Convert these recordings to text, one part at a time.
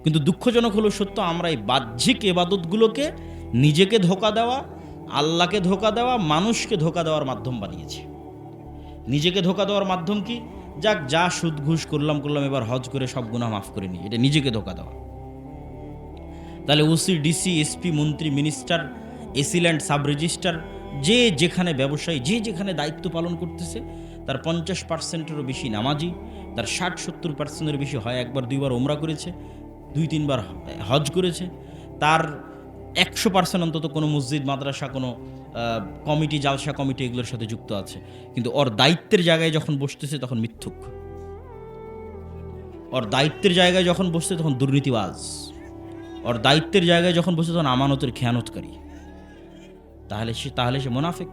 কিন্তু দুঃখজনক হলো সত্য, আমরা এই বাহ্যিক এবাদতগুলোকে নিজেকে ধোঁকা দেওয়া, আল্লাহকে ধোঁকা দেওয়া, মানুষকে ধোঁকা দেওয়ার মাধ্যম বানিয়েছি। নিজেকে ধোঁকা দেওয়ার মাধ্যম কি? যাক, যা সুদ ঘুষ করলাম এবার হজ করে সব গুনাহ মাফ করে নিই, এটা নিজেকে ধোঁকা দেওয়া। তাহলে ওসি, ডিসি, এসপি, মন্ত্রী, মিনিস্টার, এসিল্যান্ড, সাব রেজিস্ট্রার, যে যেখানে ব্যবসায়ী, যে যেখানে দায়িত্ব পালন করতেছে, তার 50%-এরও বেশি নামাজি, তার 60-70%-এর বেশি হয় একবার দুইবার ওমরা করেছে, 2-3 বার হজ করেছে, তার 100% অন্তত কোনো মসজিদ, মাদ্রাসা, কোনো কমিটি, জালসা কমিটি এগুলোর সাথে যুক্ত আছে। কিন্তু ওর দায়িত্বের জায়গায় যখন বসতেছে তখন মিথ্যুক, ওর দায়িত্বের জায়গায় যখন বসছে তখন দুর্নীতিবাজ, ওর দায়িত্বের জায়গায় যখন বসে তখন আমানতের খেয়ানতকারী। তাহলে সে মুনাফিক।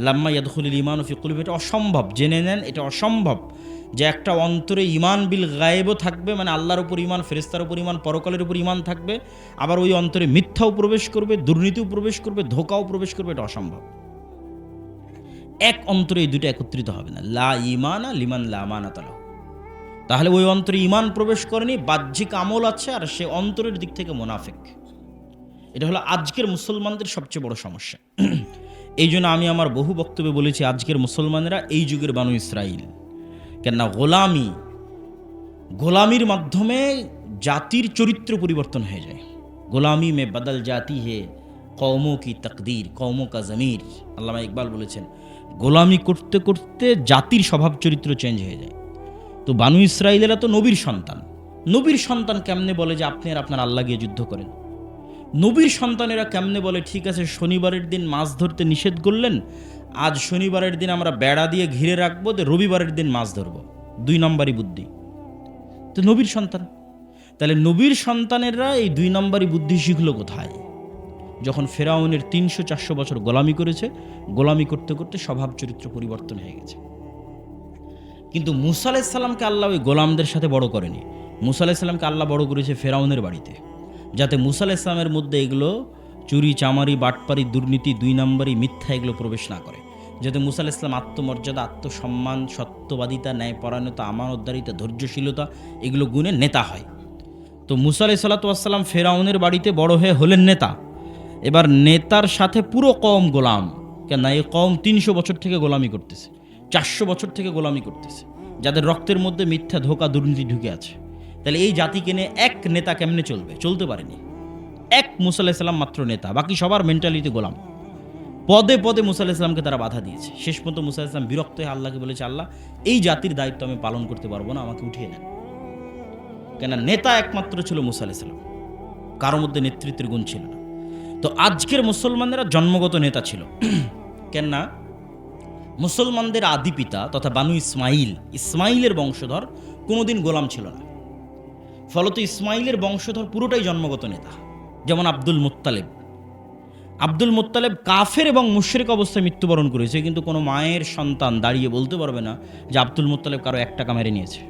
লাম্মা ইয়াদখুলুল ঈমানু ফি কুলুবি, এটা অসম্ভব, জেনে নেন এটা অসম্ভব যে একটা অন্তরে ঈমান বিল গায়েবও থাকবে, মানে আল্লাহর উপর ঈমান, ফেরেশতার উপর ঈমান, পরকালের উপর ঈমান থাকবে, আবার ওই অন্তরে মিথ্যাও প্রবেশ করবে, দুর্নীতিও প্রবেশ করবে, ধোঁকাও প্রবেশ করবে। এটা অসম্ভব। এক অন্তরে এই দুটো একত্রিত হবে না। লা ঈমানা লিমান লা আমানাতা লাহু। তাহলে ওই অন্তরে ঈমান প্রবেশ করেনি, বাহ্যিক আমল আছে, আর সে অন্তরের দিক থেকে মুনাফিক। এটা হলো আজকের মুসলমানদের সবচেয়ে বড় সমস্যা। এই জন্য আমি আমার বহু বক্তব্যে বলেছি, আজকের মুসলমানেরা এই যুগের বানু ইসরাইল। কেননা গোলামির মাধ্যমে জাতির চরিত্র পরিবর্তন হয়ে যায়। গোলামি মে বদল জাতি হে কওমো কি তকদির, কওমো কা জমির। আল্লামা ইকবাল বলেছেন, গোলামি করতে করতে জাতির স্বভাব চরিত্র চেঞ্জ হয়ে যায়। তো বানু ইসরাইলেরা তো নবীর সন্তান। নবীর সন্তান কেমনে বলে যে আপনি আর আপনার আল্লাহ গিয়ে যুদ্ধ করেন? নবীর সন্তানেরা কেমনে বলে ঠিক আছে শনিবারের দিন মাছ ধরতে নিষেধ করলেন, আজ শনিবারের দিন আমরা বেড়া দিয়ে ঘিরে রাখবো, তো রবিবারের দিন মাছ ধরবো? 2 নম্বরই বুদ্ধি। তো নবীর সন্তান, তাহলে নবীর সন্তানেরা এই 2 নম্বরই বুদ্ধি শিখলো কোথায়? যখন ফেরাউনের 300-400 বছর গোলামি করেছে, গোলামি করতে করতে স্বভাব চরিত্র পরিবর্তন হয়ে গেছে। কিন্তু মুসা আলাইহিস সালামকে আল্লাহ ওই গোলামদের সাথে বড় করেনি। মুসা আলাইহিস সালামকে আল্লাহ বড় করেছে ফেরাউনের বাড়িতে, যাতে মুসা আলাইহিস সালামের মধ্যে এগুলো চুরি, চামারি, বাটপারি, দুর্নীতি, 2 নম্বরই, মিথ্যা এগুলো প্রবেশ না করে, যাতে মুসা আলাইহিস সালাম আত্মমর্যাদা, আত্মসম্মান, সত্যবাদিতা, ন্যায়পরায়ণতা, আমানতদারিতা, ধৈর্যশীলতা এগুলো গুণে নেতা হয়। তো মুসা আলাইহিস সালাতু ওয়াস সালাম ফেরাউনের বাড়িতে বড় হয়ে হলেন নেতা। এবার নেতার সাথে পুরো কওম গোলাম। কেন? এই কওম 300 বছর থেকে গোলামি করতেছে, 400 বছর থেকে গোলামি করতেছে, যাদের রক্তের মধ্যে মিথ্যা, ধোঁকা, দুর্নীতি ঢুকে আছে। তাহলে এই জাতিকে নিয়ে এক নেতা কেমনে চলবে? চলতে পারেনি। এক মুসা আলাইহিস সালাম মাত্র নেতা, বাকি সবার মেন্টালিটি গোলাম। পদে পদে মুসা আলাইহিস সালামকে তারা বাধা দিয়েছে। শেষ পর্যন্ত মুসা আলাইহিস সালাম বিরক্ত হয়ে আল্লাহকে বলেছে, আল্লাহ এই জাতির দায়িত্ব আমি পালন করতে পারবো না, আমাকে উঠিয়ে দেন। কেন? নেতা একমাত্র ছিল মুসা আলাইহিস সালাম, কারোর মধ্যে নেতৃত্বের গুণ ছিল না। তো আজকের মুসলমানেরা জন্মগত নেতা ছিল। কেননা মুসলমানদের আদি পিতা তথা বানু ইসমাইলের বংশধর কোনোদিন গোলাম ছিল না। ফলত ইসমাইলের বংশধর পুরোটাই জন্মগত নেতা। যেমন আব্দুল মুত্তালেব কাফের এবং মুশরিক অবস্থায় মৃত্যুবরণ করেছে, কিন্তু কোনো মায়ের সন্তান দাঁড়িয়ে বলতে পারবে না যে আব্দুল মুত্তালেব কারো 1 টাকা মেরে নিয়েছে।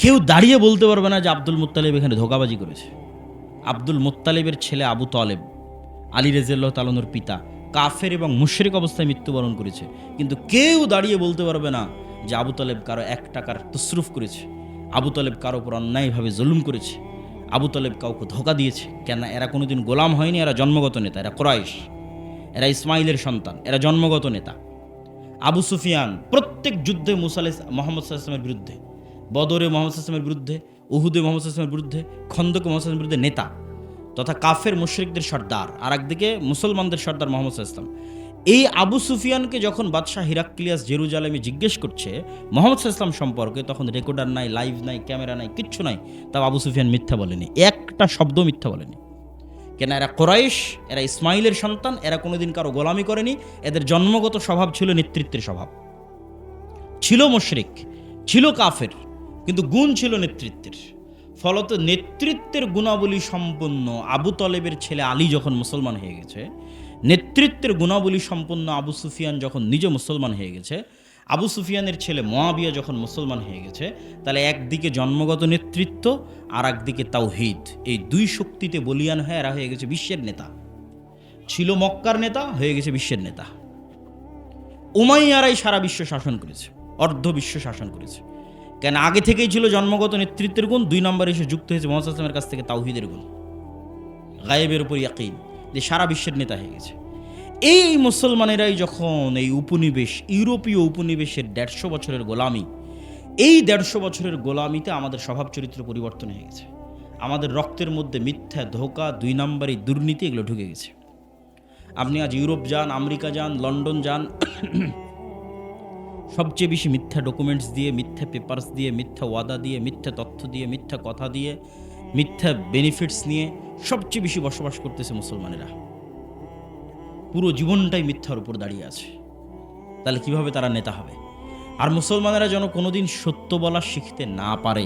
কেউ দাঁড়িয়ে বলতে পারবে না যে আব্দুল মুত্তালেব এখানে ধোঁকাবাজি করেছে। আব্দুল মুত্তালেবের ছেলে আবু তালেব, আলী রাদিয়াল্লাহু তাআলা আনহুর পিতা, কাফের এবং মুশরিক অবস্থায় মৃত্যুবরণ করেছে, কিন্তু কেউ দাঁড়িয়ে বলতে পারবে না যে আবু তালেব কারো 1 টাকার তসরুফ করেছে, আবু তালেব কারো উপর অন্যায়ভাবে জুলুম করেছে, আবু তালেব কাউকে ধোঁকা দিয়েছে। কেন? এরা কোনোদিন গোলাম হয়নি, এরা জন্মগত নেতা, এরা কুরাইশ, এরা ইসমাইলের সন্তান, এরা জন্মগত নেতা। আবু সুফিয়ান প্রত্যেক যুদ্ধে মুহাম্মদ সাল্লাল্লাহু আলাইহি ওয়াসাল্লামের বিরুদ্ধে, বদরে মুহাম্মদ সাল্লাল্লাহু আলাইহি ওয়াসাল্লামের বিরুদ্ধে, উহুদে মুহাম্মদ সাল্লাল্লাহু আলাইহি ওয়াসাল্লামের বিরুদ্ধে, খন্দকে মুহাম্মদ সাল্লাল্লাহু আলাইহি ওয়াসাল্লামের বিরুদ্ধে নেতা তথা কাফের মুশরিকদের সর্দার, আর একদিকে মুসলমানদের সর্দার মুহাম্মদ সাল্লাল্লাহু আলাইহি ওয়াসাল্লাম। এই আবু সুফিয়ানকে যখন বাদশাহ হিরাক্লিয়াস জেরুজালেমে জিজ্ঞেস করছে মুহাম্মদ সাল্লাল্লাহু আলাইহি ওয়াসাল্লাম সম্পর্কে, তখন রেকর্ডার নাই, লাইভ নাই, ক্যামেরা নাই, কিচ্ছু নাই, তাও আবু সুফিয়ান মিথ্যা বলেনি, একটা শব্দ মিথ্যা বলেনি। কেন? এরা কুরাইশ, এরা ইসমাইলের সন্তান, এরা কোনোদিন কারো গোলামি করেনি, এদের জন্মগত স্বভাব ছিল নেতৃত্বের স্বভাব। ছিল মুশরিক, ছিল কাফের, কিন্তু গুণ ছিল নেতৃত্বের। ফলত নেতৃত্বের গুণাবলী সম্পন্ন আবু তালেবের ছেলে আলী যখন মুসলমান হয়ে গেছে, নেতৃত্বের গুণাবলী সম্পন্ন আবু সুফিয়ান যখন নিজে মুসলমান হয়ে গেছে, আবু সুফিয়ানের ছেলে মুআবিয়া যখন মুসলমান হয়ে গেছে, তাহলে একদিকে জন্মগত নেতৃত্ব আর একদিকে তাওহীদ, এই 2 শক্তিতে বলিয়ান হয়ে এরা হয়ে গেছে বিশ্বের নেতা। ছিল মক্কার নেতা, হয়ে গেছে বিশ্বের নেতা। উমাইয়ারাই সারা বিশ্ব শাসন করেছে, অর্ধ বিশ্ব শাসন করেছে। কেন আগে থেকেই ছিল জন্মগত নেতৃত্বের গুণ, 2 নম্বরে এসে যুক্ত হয়েছে মুহাম্মদ সাল্লাল্লাহু আলাইহি ওয়াসাল্লামের কাছ থেকে তাওহীদের গুণ, গায়েবের উপর ইয়াকিন, যে সারা বিশ্বের নেতা হয়ে গেছে। এই মুসলমানেরাই যখন এই উপনিবেশ, ইউরোপীয় উপনিবেশের 150 বছরের গোলামি, এই 150 বছরের গোলামিতে আমাদের স্বভাব চরিত্র পরিবর্তন হয়ে গেছে। আমাদের রক্তের মধ্যে মিথ্যা, ধোঁকা, 2 নম্বরে দুর্নীতি এগুলো ঢুকে গেছে। আপনি আজ ইউরোপ যান, আমেরিকা যান, লন্ডন যান, সবচেয়ে বেশি মিথ্যা ডকুমেন্টস দিয়ে, মিথ্যা পেপারস দিয়ে, মিথ্যা ওয়াদা দিয়ে, মিথ্যা তথ্য দিয়ে, মিথ্যা কথা দিয়ে, মিথ্যা বেনিফিটস নিয়ে সবচেয়ে বেশি বসবাস করতেছে মুসলমানেরা। পুরো জীবনটাই মিথ্যার উপর দাঁড়িয়ে আছে। তাহলে কিভাবে তারা নেতা হবে? আর মুসলমানেরা যেন কোনোদিন সত্য বলা শিখতে না পারে,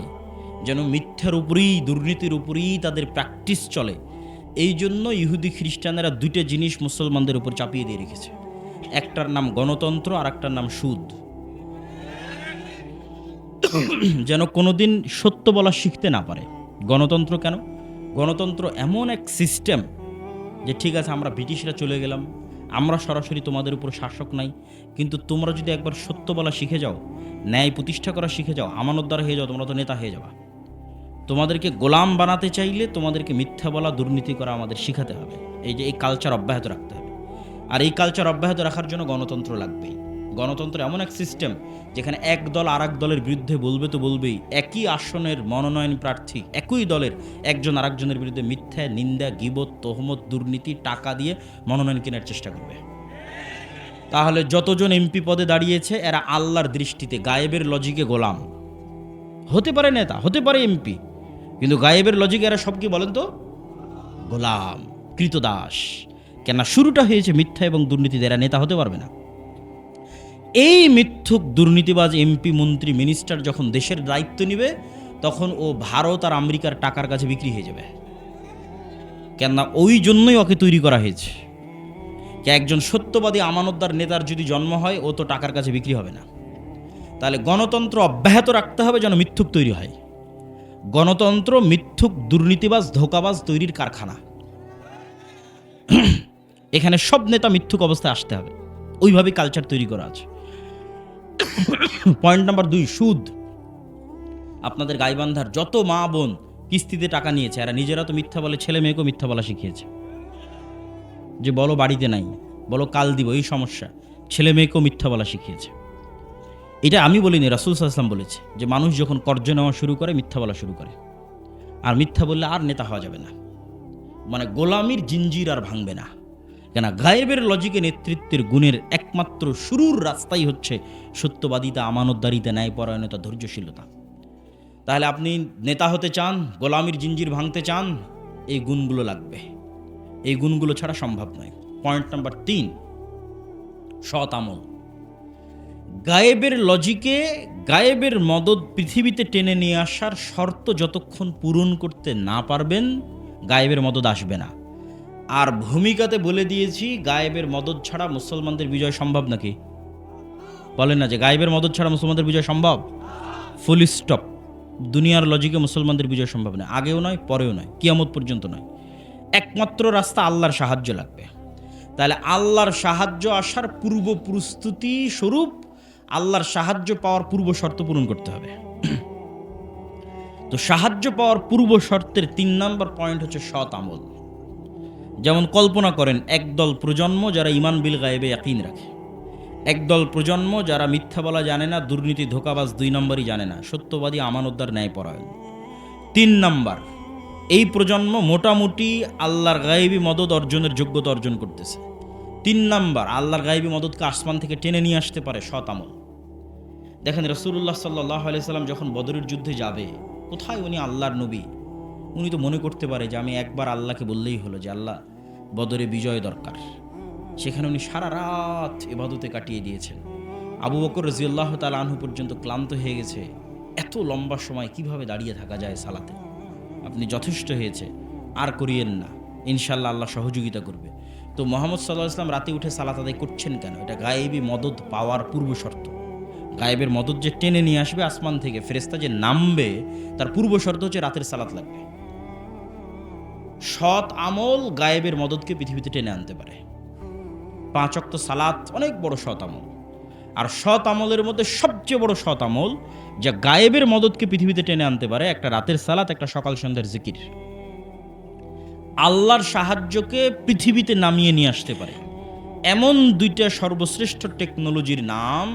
যেন মিথ্যার উপরেই, দুর্নীতির উপরেই তাদের প্র্যাকটিস চলে, এই জন্য ইহুদি খ্রিস্টানেরা 2টা জিনিস মুসলমানদের উপর চাপিয়ে দিয়ে রেখেছে। একটার নাম গণতন্ত্র, আর একটার নাম সুদ। যেন কোনোদিন সত্য বলা শিখতে না পারে। গণতন্ত্র কেন? গণতন্ত্র এমন এক সিস্টেম যে ঠিক আছে, আমরা ব্রিটিশরা চলে গেলাম, আমরা সরাসরি তোমাদের উপর শাসক নাই, কিন্তু তোমরা যদি একবার সত্য বলা শিখে যাও, ন্যায় প্রতিষ্ঠা করা শিখে যাও, আমানতদার হয়ে যাও, তোমরা তো নেতা হয়ে যাবা। তোমাদেরকে গোলাম বানাতে চাইলে তোমাদেরকে মিথ্যা বলা, দুর্নীতি করা আমাদের শিখাতে হবে। এই কালচার অব্যাহত রাখতে হবে। আর এই কালচার অব্যাহত রাখার জন্য গণতন্ত্র লাগবেই। গণতন্ত্র এমন এক সিস্টেম যেখানে এক দল আর এক দলের বিরুদ্ধে বলবে তো বলবেই। একই আসনের মনোনয়ন প্রার্থী একই দলের একজন আরেকজনের বিরুদ্ধে মিথ্যা, নিন্দা, গীবত, তহমত, দুর্নীতি, টাকা দিয়ে মনোনয়ন কেনার চেষ্টা করবে। তাহলে যতজন এমপি পদে দাঁড়িয়েছে এরা আল্লাহর দৃষ্টিতে গায়েবের লজিকে গোলাম। হতে পারে নেতা, হতে পারে এমপি, কিন্তু গায়েবের লজিকে এরা সব কি বলেন তো? গোলাম, কৃতদাস। কেন? শুরুটা হয়েছে মিথ্যা এবং দুর্নীতিতে, এরা নেতা হতে পারবে না। এই মিথ্যুক দুর্নীতিবাজ এমপি, মন্ত্রী, মিনিস্টার যখন দেশের দায়িত্ব নিবে, তখন ও ভারত আর আমেরিকার টাকার কাছে বিক্রি হয়ে যাবে। কেননা ওই জন্যই ওকে তৈরি করা হয়েছে। একজন সত্যবাদী আমানতদার নেতার যদি জন্ম হয়, ও তো টাকার কাছে বিক্রি হবে না। তাহলে গণতন্ত্র অব্যাহত রাখতে হবে যেন মিথ্যুক তৈরি হয়। গণতন্ত্র মিথ্যুক, দুর্নীতিবাজ, ধোঁকাবাজ তৈরির কারখানা। এখানে সব নেতা মিথ্যুক অবস্থায় আসতে হবে, ওইভাবে কালচার তৈরি করা আছে। পয়েন্ট নাম্বার 2, সুদ। আপনাদের গাইবান্ধার যত মা বোন কিস্তিতে টাকা নিয়েছে, এরা নিজেরা তো মিথ্যা বলে, ছেলে মেয়েকেও মিথ্যা বলা শিখিয়েছে। যে বলো বাড়িতে নাই, বলো কাল দিব, এই সমস্যা, ছেলে মেয়েকেও মিথ্যা বলা শিখিয়েছে। এটা আমি বলিনি, রাসূল সাল্লাল্লাহু আলাইহি ওয়াসাল্লাম বলেছে যে মানুষ যখন কর্জ নেওয়া শুরু করে, মিথ্যা বলা শুরু করে। আর মিথ্যা বললে আর নেতা হওয়া যাবে না, মানে গোলামির জিঞ্জির আর ভাঙবে না। কেন? গায়েবের লজিকে নেতৃত্বের গুণের একমাত্র শুরুর রাস্তাই হচ্ছে সত্যবাদিতা, আমানতদারিতা, ন্যায়পরায়ণতা, ধৈর্যশীলতা। তাহলে আপনি নেতা হতে চান, গোলামির জিঞ্জির ভাঙতে চান, এই গুণগুলো লাগবে। এই গুণগুলো ছাড়া সম্ভব নয়। পয়েন্ট নাম্বার 3, সৎ আমল। গায়েবের লজিকে গায়েবের মদদ পৃথিবীতে টেনে নিয়ে আসার শর্ত যতক্ষণ পূরণ করতে না পারবেন, গায়েবের মদদ আসবে না। আর ভূমিকাতে বলে দিয়েছি, গায়েবের মদদ ছাড়া মুসলমানদের বিজয় সম্ভব নাকি? বলেন না যে গায়েবের মদদ ছাড়া মুসলমানদের বিজয় সম্ভব। Full stop. দুনিয়ার লজিকে মুসলমানদের বিজয় সম্ভব নয়, আগেও নয়, পরেও নয়, কিয়ামত পর্যন্ত নয়। একমাত্র রাস্তা আল্লাহর সাহায্য লাগবে। তাহলে আল্লাহর সাহায্য আসার পূর্ব প্রস্তুতি স্বরূপ আল্লাহর সাহায্য পাওয়ার পূর্ব শর্ত পূরণ করতে হবে। তো সাহায্য পাওয়ার পূর্ব শর্তের 3 নম্বর পয়েন্ট হচ্ছে সৎ আমল। যেমন কল্পনা করেন, একদল প্রজন্ম যারা ঈমান বিল গায়েবে ইয়াকিন রাখে, একদল প্রজন্ম যারা মিথ্যা বলা জানে না, দুর্নীতি, ধোঁকাবাজ 2 নম্বরই জানে না, সত্যবাদী, আমানতদার, ন্যায়পরায়ণ। 3 নম্বর, এই প্রজন্ম মোটামুটি আল্লাহর গায়েবী মদদ অর্জনের যোগ্যতা অর্জন করতেছে। 3 নম্বর, আল্লাহর গায়েবী মদদকে আসমান থেকে টেনে নিয়ে আসতে পারে সৎ আমল। দেখেন রাসূলুল্লাহ সাল্লাল্লাহু আলাইহি সাল্লাম যখন বদরের যুদ্ধে যাবে, কোথায় উনি আল্লাহর নবী, উনি তো মনে করতে পারে যে আমি একবার আল্লাহকে বললেই হলো যে আল্লাহ বদরে বিজয় দরকার। সেখানে উনি সারা রাত ইবাদতে কাটিয়ে দিয়েছেন। আবু বকর রাদিয়াল্লাহু তাআলা আনহু পর্যন্ত ক্লান্ত হয়ে গেছে। এত লম্বা সময় কিভাবে দাঁড়িয়ে থাকা যায় সালাতে? আপনি যথেষ্ট হয়েছে, আর করিয়েন না, ইনশাআল্লাহ আল্লাহ সহযোগিতা করবে। তো মুহাম্মদ সাল্লাল্লাহু আলাইহি ওয়াসাল্লাম রাতে উঠে সালাত আদায় করছেন কেন? এটা গায়েবী মদদ পাওয়ার পূর্ব শর্ত। গায়েবের মদদ যে টেনে নিয়ে আসবে আসমান থেকে, ফেরেশতা যে নামবে, তার পূর্ব শর্ত হচ্ছে রাতের সালাত লাগবে। সৎ আমল গায়েবের মদদকে পৃথিবীতে টেনে আনতে পারে। 5 ওয়াক্ত সালাত অনেক বড় সৎ আমল। আর সৎ আমলের মধ্যে সবচেয়ে বড় সৎ আমল যা গায়েবের মদতকে পৃথিবীতে টেনে আনতে পারে, একটা রাতের সালাত, একটা সকাল সন্ধ্যার জিকির। আল্লাহর সাহায্যকে পৃথিবীতে নামিয়ে নিয়ে আসতে পারে এমন দুইটা সর্বশ্রেষ্ঠ টেকনোলজির নাম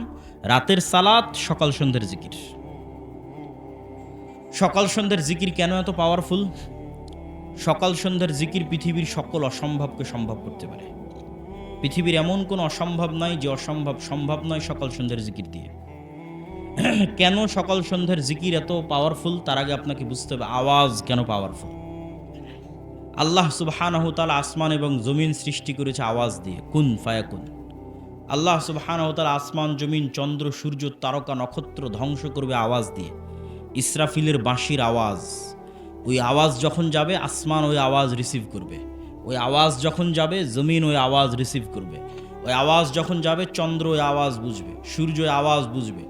রাতের সালাত, সকাল সন্ধ্যার জিকির। সকাল সন্ধ্যার জিকির কেন এত পাওয়ারফুল? সকাল সন্ধ্যার জিকির পৃথিবীর সকল অসম্ভবকে সম্ভব করতে পারে। পৃথিবীর এমন কোনো অসম্ভব নয় যে অসম্ভব সম্ভব নয় সকাল সন্ধ্যার জিকির দিয়ে। কেন সকাল সন্ধ্যার জিকির এত পাওয়ারফুল, তার আগে আপনাকে বুঝতে হবে আওয়াজ কেন পাওয়ারফুল। আল্লাহ সুবহানাহু তাআলা আসমান এবং জমিন সৃষ্টি করেছে আওয়াজ দিয়ে, কুন ফায়াকুন। আল্লাহ সুবহানাহু তাআলা আসমান, জমিন, চন্দ্র, সূর্য, তারকা, নক্ষত্র ধ্বংস করবে আওয়াজ দিয়ে। ইসরাফিলের বাঁশির আওয়াজ, ওই আওয়াজ যখন যাবে আসমান ওই আওয়াজ রিসিভ করবে, ওই আওয়াজ যখন যাবে জমিন ওই আওয়াজ রিসিভ করবে, ওই আওয়াজ যখন যাবে চন্দ্র ওই আওয়াজ বুঝবে, সূর্য ওই আওয়াজ বুঝবে।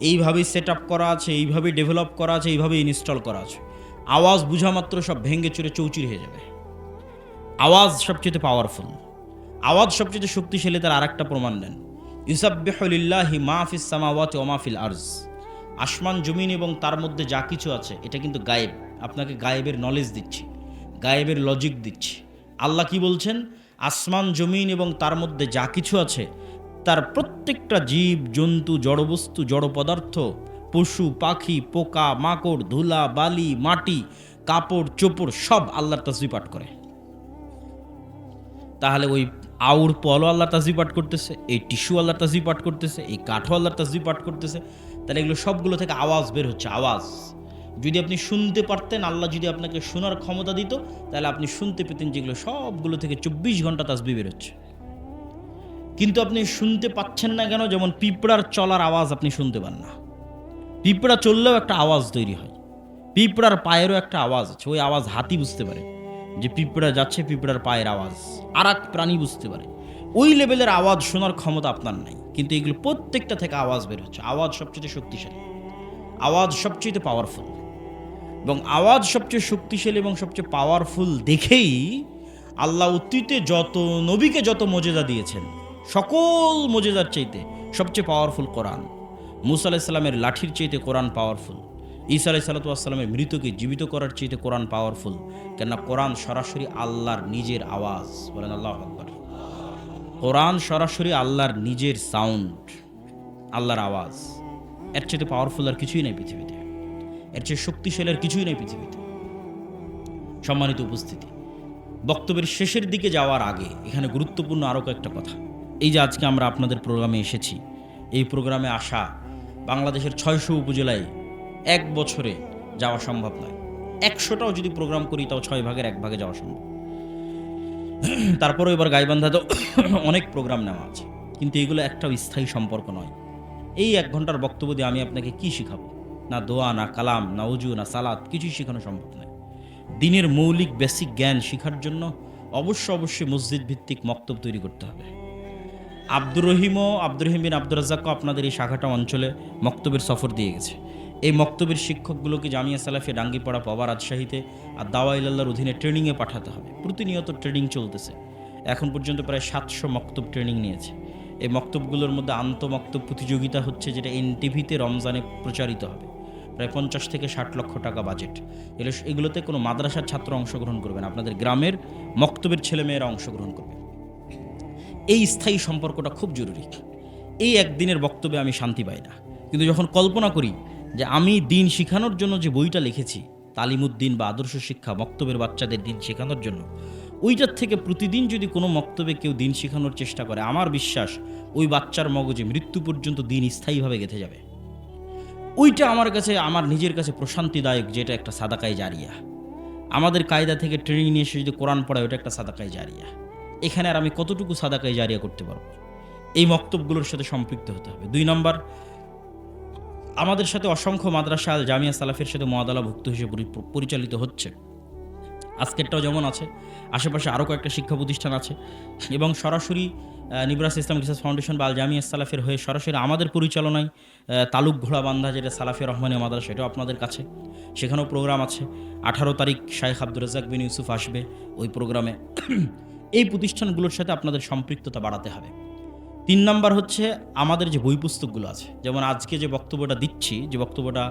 এইভাবেই সেট আপ করা আছে, এইভাবেই ডেভেলপ করা আছে, এইভাবেই ইনস্টল করা আছে। আওয়াজ বুঝা মাত্র সব ভেঙে চুরে চৌচির হয়ে যাবে। আওয়াজ সবচেয়ে পাওয়ারফুল, আওয়াজ সবচেয়ে শক্তিশালী। তার আরেকটা প্রমাণ দেন, ইউসাব্বিহু লিল্লাহি মা ফিস সামাওয়াতি ওয়া মা ফিল আরজ। আসমান, জমিন এবং তার মধ্যে যা কিছু আছে এটা কিন্তু গায়েব। আপনাকে গায়েবের নলেজ দিচ্ছি, গায়েবের লজিক দিচ্ছি। আল্লাহ কি বলছেন? আসমান, জমিন এবং তার মধ্যে যা কিছু আছে তার প্রত্যেকটা জীব জন্তু, জড়বস্তু, জড় পদার্থ, পশু পাখি, পোকা মাকড়, ধুলা বালি, মাটি, কাপড় চোপড় সব আল্লাহর তাসবিহ পাঠ করে। তাহলে ওই আউর পলও আল্লাহর তাসবিহ পাঠ করতেছে, এই টিস্যু আল্লাহর তাসবিহ পাঠ করতেছে, এই কাঠও আল্লাহর তাসবিহ পাঠ করতেছে। তাহলে এগুলো সবগুলো থেকে আওয়াজ বের হচ্ছে, আওয়াজ। যদি আপনি শুনতে পারতেন, আল্লাহ যদি আপনাকে শোনার ক্ষমতা দিত, তাহলে আপনি শুনতে পেতেন যেগুলো সবগুলো থেকে 24 ঘন্টা তাসবিহ বের হচ্ছে। কিন্তু আপনি শুনতে পাচ্ছেন না কেন? যেমন পিঁপড়ার চলার আওয়াজ আপনি শুনতে পান না, পিঁপড়া চললেও একটা আওয়াজ তৈরি হয়, পিঁপড়ার পায়েরও একটা আওয়াজ আছে। ওই আওয়াজ হাতি বুঝতে পারে যে পিঁপড়া যাচ্ছে, পিঁপড়ার পায়ের আওয়াজ। আর এক প্রাণী বুঝতে পারে। ওই লেভেলের আওয়াজ শোনার ক্ষমতা আপনার নাই, কিন্তু এগুলো প্রত্যেকটা থেকে আওয়াজ বের হচ্ছে। আওয়াজ সবচেয়ে শক্তিশালী, আওয়াজ সবচেয়ে পাওয়ারফুল। এবং আওয়াজ সবচেয়ে শক্তিশালী এবং সবচেয়ে পাওয়ারফুল দেখেই আল্লাহ অতীতে যত নবীকে যত মজেজা দিয়েছেন, সকল মজেজার চাইতে সবচেয়ে পাওয়ারফুল কোরআন। মুসা আলাইহিস সালামের লাঠির চাইতে কোরআন পাওয়ারফুল। ঈসা আলাইহিস সালামের মৃতকে জীবিত করার চাইতে কোরআন পাওয়ারফুল। কেননা কোরআন সরাসরি আল্লাহর নিজের আওয়াজ। বলেন আল্লাহু আকবার। কোরআন সরাসরি আল্লাহর নিজের সাউন্ড, আল্লাহর আওয়াজ। এর চাইতে পাওয়ারফুল আর কিছুই নেই পৃথিবীতে, এর চেয়ে শক্তিশালী আর কিছুই নেই পৃথিবীতে। সম্মানিত উপস্থিতি, বক্তব্যের শেষের দিকে যাওয়ার আগে এখানে গুরুত্বপূর্ণ আরও কয়েকটা কথা। এই যে আজকে আমরা আপনাদের প্রোগ্রামে এসেছি, এই প্রোগ্রামে আসা বাংলাদেশের 600 উপজেলায় এক বছরে যাওয়া সম্ভব নয়। 100টাও যদি প্রোগ্রাম করি তাও 6 ভাগের 1 ভাগে যাওয়া সম্ভব। তারপরেও এবার গাইবান্ধা তো অনেক প্রোগ্রাম নেওয়া আছে, কিন্তু এগুলো একটাও স্থায়ী সম্পর্ক নয়। এই 1 ঘন্টার বক্তব্য দিয়ে আমি আপনাকে কি শিখাবো? না দোয়া, না কালাম, না উজু, না সালাত, কিছুই শেখানো সম্ভব নয়। দিনের মৌলিক বেসিক জ্ঞান শেখার জন্য অবশ্যই মসজিদ ভিত্তিক মক্তব তৈরি করতে হবে। আব্দুর রহিম বিন আব্দুর রাজ্জাকও আপনাদের এই শাখাটা অঞ্চলে মক্তবের সফর দিয়ে গেছে। এই মক্তবের শিক্ষকগুলোকে জামিয়া সালাফিয়া ডাঙ্গিপাড়া, পাওয়া, রাজশাহীতে আর দাওয়া ইলাল্লাহর অধীনে ট্রেনিংয়ে পাঠাতে হবে। প্রতিনিয়ত ট্রেনিং চলতেছে। এখন পর্যন্ত প্রায় 700 মক্তব ট্রেনিং নিয়েছে। এই মক্তবগুলোর মধ্যে আন্তঃমক্তব প্রতিযোগিতা হচ্ছে, যেটা এনটিভিতে রমজানে প্রচারিত হবে। প্রায় 50 থেকে 60 লক্ষ টাকা বাজেট। এগুলোতে কোনো মাদ্রাসার ছাত্র অংশগ্রহণ করবেন, আপনাদের গ্রামের মক্তবের ছেলেমেয়েরা অংশগ্রহণ করবে। এই স্থায়ী সম্পর্কটা খুব জরুরি। এই একদিনের বক্তব্যে আমি শান্তি পাই না, কিন্তু যখন কল্পনা করি যে আমি দিন শেখানোর জন্য যে বইটা লিখেছি, তালিমুদ্দিন বা আদর্শ শিক্ষা, মক্তবের বাচ্চাদের দিন শেখানোর জন্য, ওইটার থেকে প্রতিদিন যদি কোনো মক্তবে কেউ দিন শেখানোর চেষ্টা করে, আমার বিশ্বাস ওই বাচ্চার মগজে মৃত্যু পর্যন্ত দিন স্থায়ীভাবে গেঁথে যাবে। ওইটা আমার কাছে, আমার নিজের কাছে প্রশান্তিদায়ক, যেটা একটা সাদাকায়ে জারিয়া। আমাদের কায়দা থেকে ট্রেনিং নিয়ে এসে যদি কোরআন পড়ায়, ওটা একটা সাদাকায়ে জারিয়া। এখানে আর আমি কতটুকু সাদাকায়ে জারিয়া করতে পারবো? এই মক্তবগুলোর সাথে সম্পৃক্ত হতে হবে। 2 নম্বর, আমাদের সাথে অসংখ্য মাদ্রাসা আল জামিয়া সালাফের সাথে মুআদালাভুক্ত হিসেবে পরিচালিত হচ্ছে। আজকেরটাও যেমন আছে, আশেপাশে আরও কয়েকটা শিক্ষা প্রতিষ্ঠান আছে। এবং সরাসরি নিবরাস ইসলামিক রিসার্চ ফাউন্ডেশন বা আল জামিয়া সালাফের হয়ে সরাসরি আমাদের পরিচালনায় তালুক ঘোড়াবান্ধা, যেটা সালাফিয়া রহমানিয়া মাদ্রাসা, এটাও আপনাদের কাছে, সেখানেও প্রোগ্রাম আছে। 18 তারিখ শাইখ আব্দুর রাজ্জাক বিন ইউসুফ আসবে ওই প্রোগ্রামে। এই প্রতিষ্ঠানগুলোর সাথে আপনাদের সম্পৃক্ততা বাড়াতে হবে। 3 নাম্বার হচ্ছে আমাদের যে বই পুস্তকগুলো আছে, যেমন আজকে যে বক্তব্যটা দিচ্ছি, যে বক্তব্যটা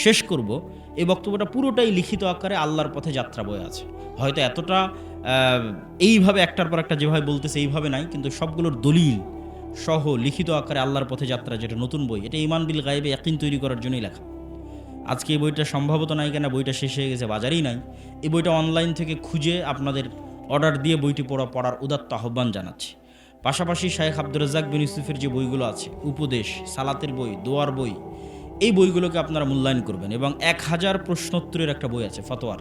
শেষ করব, এই বক্তব্যটা পুরোটাই লিখিত আকারে আল্লাহর পথে যাত্রা বয়ে আছে। হয়তো এতটা এইভাবে একটার পর একটা যেভাবে বলতেছে এইভাবে নাই, কিন্তু সবগুলোর দলিল সহ লিখিত আকারে আল্লাহর পথে যাত্রা, যেটা নতুন বই, এটা ঈমান বিল গায়বে ইয়াকিন তৈরি করার জন্যই লেখা। আজকে এই বইটা সম্ভবত নাই, কেন বইটা শেষ হয়ে গেছে, বাজারেই নাই। এই বইটা অনলাইন থেকে খুঁজে আপনাদের অর্ডার দিয়ে বইটি পড়ার উদাত্ত আহ্বান জানাচ্ছি। পাশাপাশি শায়েখ আব্দুর রাজ্জাক বিন ইউসুফের যে বইগুলো আছে, উপদেশ, সালাতের বই, দোয়ার বই, এই বইগুলোকে আপনারা মূল্যায়ন করবেন। এবং 1000 প্রশ্নোত্তরের একটা বই আছে ফতোয়ার,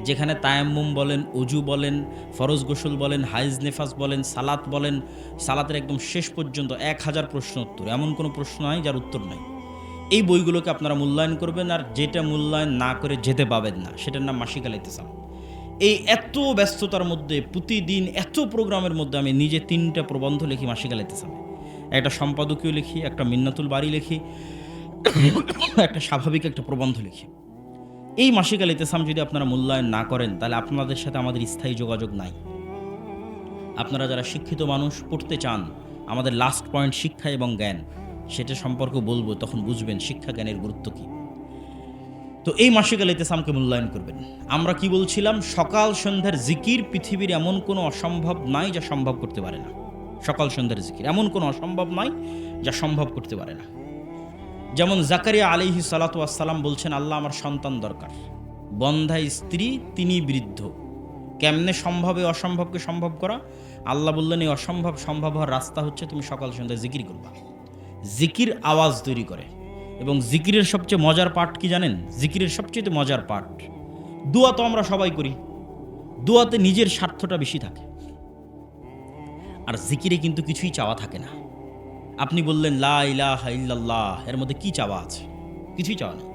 যেখানে তায়াম্মুম বলেন, অজু বলেন, ফরজ গোসল বলেন, হাইজ নেফাস বলেন, সালাত বলেন, সালাতের একদম শেষ পর্যন্ত 1000 প্রশ্ন উত্তর, এমন কোনো প্রশ্ন নাই যার উত্তর নাই। এই বইগুলোকে আপনারা মূল্যায়ন করবেন, আর যেটা মূল্যায়ন না করে যেতে পাবেন না, সেটার নাম মাসিক আল ইতিসাম। এই এত ব্যস্ততার মধ্যে, প্রতিদিন এত প্রোগ্রামের মধ্যে আমি নিজে 3টা প্রবন্ধ লিখি মাসিক আল ইতিসামে। একটা সম্পাদকীয় লিখি, একটা মিন্নাতুল বাড়ি লিখি, একটা স্বাভাবিক একটা প্রবন্ধ লিখি। এই মাসিক আল ইতিসাম যদি আপনারা মূল্যায়ন না করেন, তাহলে আপনাদের সাথে আমাদের স্থায়ী যোগাযোগ নাই। আপনারা যারা শিক্ষিত মানুষ, পড়তে চান, আমাদের লাস্ট পয়েন্ট শিক্ষা এবং জ্ঞান, সেটা সম্পর্কে বলবো, তখন বুঝবেন শিক্ষা জ্ঞানের গুরুত্ব কী। তো এই মাসিক আল ইতিসামকে মূল্যায়ন করবেন। আমরা কি বলছিলাম, সকাল সন্ধ্যার জিকির পৃথিবীর এমন কোনো অসম্ভব নাই যা সম্ভব করতে পারে না। সকাল সন্ধ্যার জিকির এমন কোনো অসম্ভব নাই যা সম্ভব করতে পারে না। যেমন জাকারিয়া আলাইহিস সালাতু ওয়াস সালাম বলছেন, আল্লাহ আমার সন্তান দরকার, বন্ধা স্ত্রী, তিনি বৃদ্ধ, কেমনে সম্ভবে অসম্ভবকে সম্ভব করা? আল্লাহ বললেন, এই অসম্ভব সম্ভব হওয়ার রাস্তা হচ্ছে তুমি সকাল সন্ধ্যায় জিকির করবা। জিকির আওয়াজ তৈরি করে। এবং জিকিরের সবচেয়ে মজার পার্ট কি জানেন? জিকিরের সবচেয়ে মজার পার্ট, দোয়া তো আমরা সবাই করি, দোয়াতে নিজের স্বার্থটা বেশি থাকে, আর জিকিরে কিন্তু কিছুই চাওয়া থাকে না। আপনি বললেন লা ইলাহা ইল্লাল্লাহ, এর মধ্যে কি চাওয়া আছে? কিছুই চাওয়া নেই।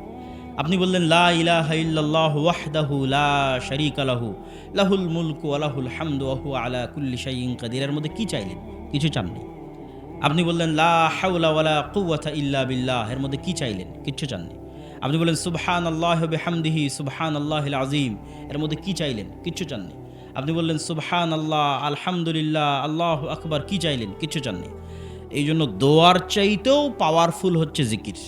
আপনি বললেন লা ইলাহা ইল্লাল্লাহু ওয়াহদাহু লা শারীকা লাহু লাহুল মুলকু ওয়া লাহুল হামদু ওয়া হুয়া আলা কুল্লি শাইইন কাদির, এর মধ্যে কি চাইলেন? কিছু চাননি। আপনি বললেন লা হাওলা ওয়ালা কুওয়াতা ইল্লা বিল্লাহ, এর মধ্যে কি চাইলেন? কিচ্ছু চাননি। আপনি বললেন সুবহানাল্লাহি ওয়া বিহামদিহি সুবহানাল্লাহিল আযীম, এর মধ্যে কি চাইলেন? কিচ্ছু চাননি। আপনি বললেন সুবহানাল্লাহ, আলহামদুলিল্লাহ, আল্লাহু আকবার, কি চাইলেন? কিচ্ছু চাননি। এই জন্য দোয়ার চাইতেও পাওয়ারফুল হচ্ছে জিকির।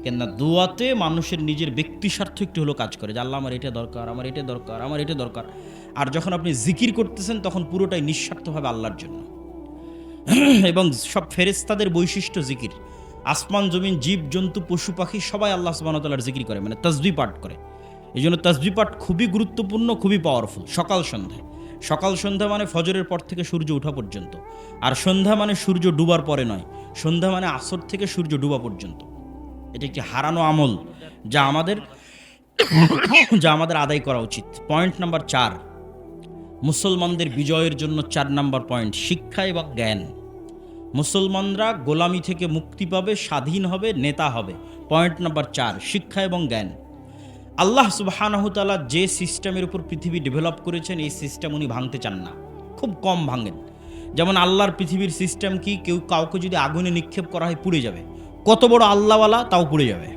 কেননা দোয়াতে মানুষের নিজের ব্যক্তি স্বার্থ একটু হলেও কাজ করে, যে আল্লাহ আমার এটা দরকার, আমার এটা দরকার, আমার এটা দরকার। আর যখন আপনি জিকির করতেছেন, তখন পুরোটাই নিঃস্বার্থভাবে আল্লাহর জন্য। এবং সব ফেরেশতাদের বৈশিষ্ট্য জিকির। আসমান জমিন, জীব জন্তু, পশু পাখি সবাই আল্লাহ সুবহানাহু ওয়া তাআলার জিকির করে, মানে তাসবিহ পাঠ করে। এই জন্য তাসবিহ পাঠ খুবই গুরুত্বপূর্ণ, খুবই পাওয়ারফুল। সকাল সন্ধ্যা, সকাল সন্ধ্যা মানে ফজরের পর থেকে সূর্য ওঠা পর্যন্ত, আর সন্ধ্যা মানে সূর্য ডুবার পরে নয়, সন্ধ্যা মানে আসর থেকে সূর্য ডুবা পর্যন্ত। এটা একটি হারানো আমল, যা আমাদের আদায় করা উচিত। পয়েন্ট নাম্বার 4, মুসলমানদের বিজয়ের জন্য 4 নাম্বার পয়েন্ট, শিক্ষা এবং জ্ঞান। মুসলমানরা গোলামি থেকে মুক্তি পাবে, স্বাধীন হবে, নেতা হবে। পয়েন্ট নাম্বার 4, শিক্ষা এবং জ্ঞান। আল্লাহ সুবহানাহু তাআলা যে সিস্টেমের উপর পৃথিবী ডেভেলপ করেছেন, এই সিস্টেম উনি ভাঙতে চান না, খুব কম ভাঙেন। যেমন আল্লাহর পৃথিবীর সিস্টেম কি, কাউকে যদি আগুনে নিক্ষেপ করা হয় পুড়ে যাবে, কত বড় আল্লাহওয়ালা তাও পুড়ে যাবে।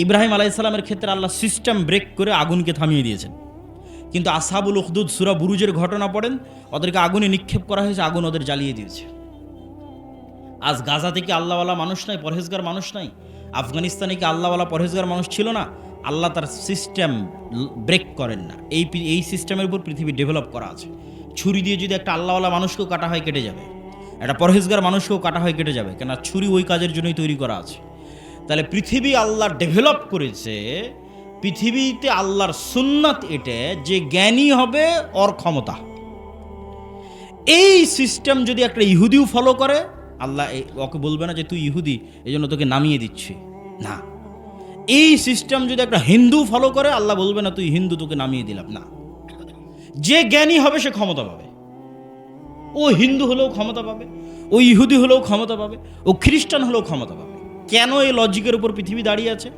ইব্রাহিম আলাইহিস সালামের ক্ষেত্রে আল্লাহ সিস্টেম ব্রেক করে আগুনকে থামিয়ে দিয়েছেন। কিন্তু আসহাবুল উখদুদ সূরা বুরুজের ঘটনা পড়েন, ওদেরকে আগুনে নিক্ষেপ করা হয়েছে, আগুন ওদের জ্বালিয়ে দিয়েছে। আজ গাজাতে কি আল্লাহওয়ালা মানুষ নাই, পরহেজগার মানুষ নাই? আফগানিস্তানে কি আল্লাহওয়ালা পরহেজগার মানুষ ছিল না? আল্লাহ তার সিস্টেম ব্রেক করেন না। এই সিস্টেমের উপর পৃথিবী ডেভেলপ করা আছে। ছুরি দিয়ে যদি একটা আল্লাহওয়ালা মানুষকেও কাটা হয়, কেটে যাবে। একটা পরহেজগার মানুষকেও কাটা হয়, কেটে যাবে, কেন ছুরি ওই কাজের জন্যই তৈরি করা আছে। তাহলে পৃথিবী আল্লাহ ডেভেলপ করেছে, পৃথিবীতে আল্লাহর সুন্নাত এটা যে জ্ঞানী হবে ওর ক্ষমতা। এই সিস্টেম যদি একটা ইহুদিও ফলো করে, আল্লাহ ওকে বলবে না যে তুই ইহুদি, এই জন্য তোকে নামিয়ে দিচ্ছি, না। এই সিস্টেম যদি একটা হিন্দু ফলো করে, আল্লাহ বলবে না তুই হিন্দু, তোকে নামিয়ে দিলাম, না। যে জ্ঞানী হবে সে ক্ষমতা পাবে। ও হিন্দু হলেও ক্ষমতা পাবে, ও ইহুদি হলেও ক্ষমতা পাবে, ও খ্রিস্টান হলেও ক্ষমতা পাবে। কেন এই লজিকের উপর পৃথিবী দাঁড়িয়ে আছে?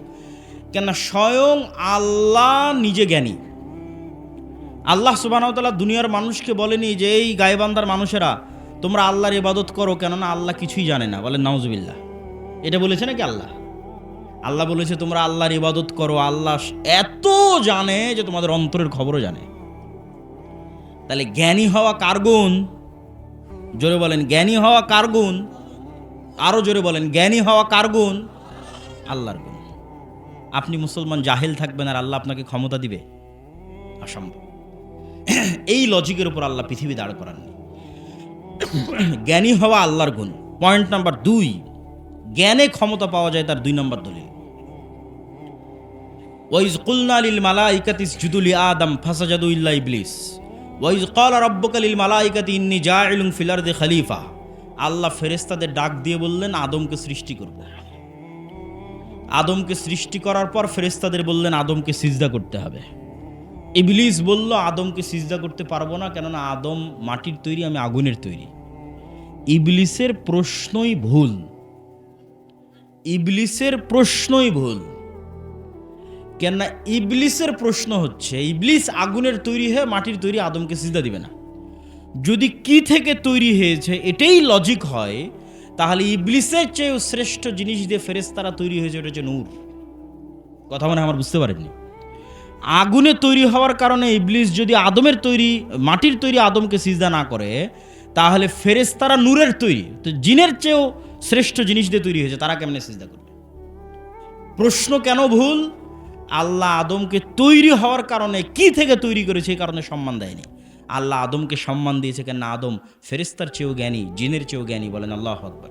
কেন স্বয়ং আল্লাহ নিজে জ্ঞানী। আল্লাহ সুবহানাহু ওয়া তাআলা দুনিয়ার মানুষকে বলেনি যে এই গায়বান্দার মানুষেরা তোমরা আল্লাহর ইবাদত করো, কেননা আল্লাহ কিছুই জানে না, বলেন নাউজুবিল্লাহ। এটা বলেছে নাকি আল্লাহ? আল্লাহ বলেছে তোমরা আল্লাহর ইবাদত করো, আল্লাহ এত জানে যে তোমাদের অন্তরের খবরও জানে। তাহলে জ্ঞানী হওয়া কার গুণ? জোরে বলেন জ্ঞানী হওয়া কার গুণ? আরো জোরে বলেন জ্ঞানী হওয়া কার গুণ? আল্লাহর গুণ। আপনি মুসলমান জাহেল থাকবেন আর আল্লাহ আপনাকে ক্ষমতা দিবে? অসম্ভব। এই লজিকের উপর আল্লাহ পৃথিবী দাঁড় করাননি। জ্ঞানী হওয়া আল্লাহর গুণ। পয়েন্ট নাম্বার 2, জ্ঞানে ক্ষমতা পাওয়া যায় তার 2 নম্বর দলিল। ওয়াইজ কুলনা লিল মালাইকাতি ইসজুদু লি আদম ফাসাজাদু ইল্লা ইবলিস ওয়াইজ ক্বালা রাব্বুকা লিল মালাইকাতি ইন্নী জাইলুন ফিল আরদি খলিফা। আল্লাহ ফেরেশতাদের ডাক দিয়ে বললেন আদমকে সৃষ্টি করব। আদমকে সৃষ্টি করার পর ফেরেশতাদের বললেন আদমকে সিজদা করতে হবে। ইবলিস বলল আদমকে সিজদা করতে পারবো না, কেননা আদম মাটির তৈরি, আমি আগুনের তৈরি। ইবলিসের প্রশ্নই ভুল। ইবলিসের প্রশ্নই ভুল। কেননা ইবলিসের প্রশ্ন হচ্ছে ইবলিস আগুনের তৈরি হয়ে মাটির তৈরি, আদমকে সিজদা দিবে না। যদি কি থেকে তৈরি হয়েছে এটাই লজিক হয়, তাহলে ইবলিসের চেয়েও শ্রেষ্ঠ জিনিস দিয়ে ফেরেশতারা তৈরি হয়েছে, এটা হচ্ছে নূর। কথা মানে আমার বুঝতে পারেননি? আগুনে তৈরি হওয়ার কারণে ইবলিস যদি আদমের তৈরি, মাটির তৈরি আদমকে সিজদা না করে, তাহলে ফেরেশতারা নূরের তৈরি, তো জিনের চেয়েও শ্রেষ্ঠ জিনিস দিয়ে তৈরি হয়েছে, তারা কেমনে সিজদা করবে? প্রশ্ন কেন ভুল? আল্লাহ আদমকে তৈরি হওয়ার কারণে কি থেকে তৈরি করেছে এই কারণে সম্মান দেয়নি। আল্লাহ আদমকে সম্মান দিয়েছে কেন? আদম ফেরেশতার চেয়েও জ্ঞানী, জিনের চেয়েও জ্ঞানী। বলেন আল্লাহু আকবার।